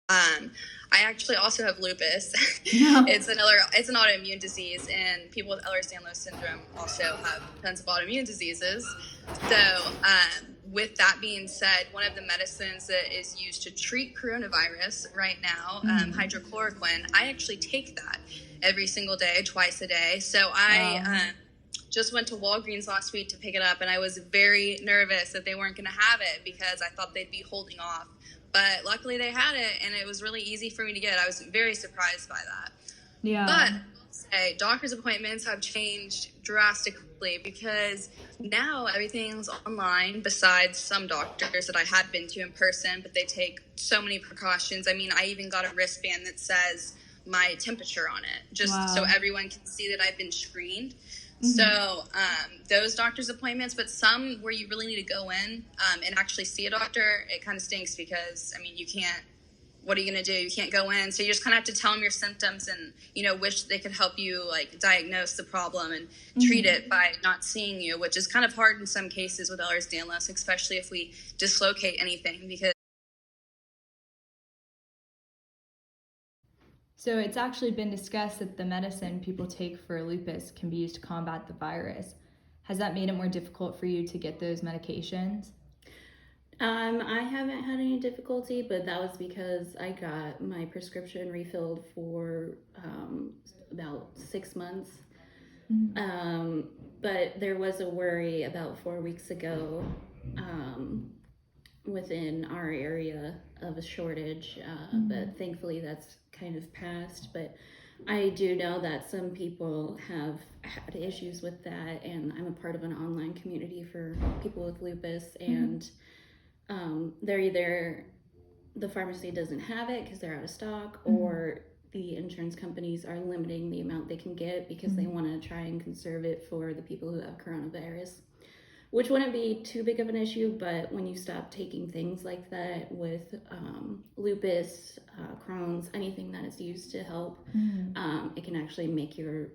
I actually also have lupus. No. It's an autoimmune disease, and people with Ehlers-Danlos syndrome also have tons of autoimmune diseases. So, with that being said, one of the medicines that is used to treat coronavirus right now, hydrochloroquine, I actually take that every single day, twice a day. So I just went to Walgreens last week to pick it up, and I was very nervous that they weren't going to have it because I thought they'd be holding off. But luckily they had it, and it was really easy for me to get. I was very surprised by that. Yeah. But I will say, doctor's appointments have changed drastically because now everything's online, besides some doctors that I had been to in person, but they take so many precautions. I mean, I even got a wristband that says my temperature on it, just so everyone can see that I've been screened. So those doctor's appointments, but some where you really need to go in and actually see a doctor, it kind of stinks because, I mean, you can't, what are you going to do? You can't go in. So you just kind of have to tell them your symptoms and, wish they could help you, like, diagnose the problem and treat it by not seeing you, which is kind of hard in some cases with Ehlers-Danlos, especially if we dislocate anything, because So it's actually been discussed that the medicine people take for lupus can be used to combat the virus. Has that made it more difficult for you to get those medications? I haven't had any difficulty, but that was because I got my prescription refilled for about 6 months. But there was a worry about 4 weeks ago within our area of a shortage, but thankfully that's kind of passed. But I do know that some people have had issues with that, and I'm a part of an online community for people with lupus, and they're either, the pharmacy doesn't have it because they're out of stock, or the insurance companies are limiting the amount they can get because they want to try and conserve it for the people who have coronavirus, which wouldn't be too big of an issue. But when you stop taking things like that with lupus, Crohn's, anything that is used to help, it can actually make your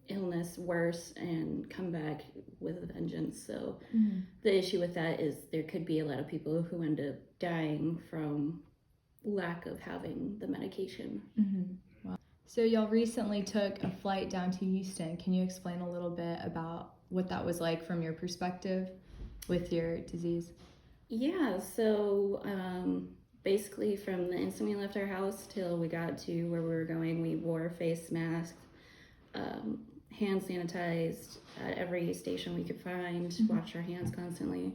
illness worse and come back with a vengeance. So the issue with that is there could be a lot of people who end up dying from lack of having the medication. Wow. So y'all recently took a flight down to Houston. Can you explain a little bit about what that was like from your perspective with your disease? Yeah, so basically from the instant we left our house till we got to where we were going, we wore face masks, hand sanitized at every station we could find, washed our hands constantly.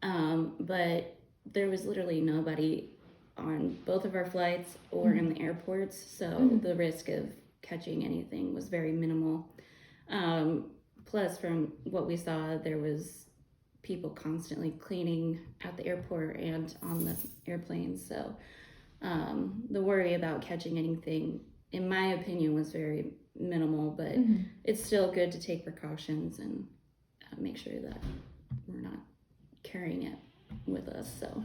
But there was literally nobody on both of our flights or in the airports, so the risk of catching anything was very minimal. Plus, from what we saw, there was people constantly cleaning at the airport and on the airplanes, so the worry about catching anything, in my opinion, was very minimal, but it's still good to take precautions and make sure that we're not carrying it with us. So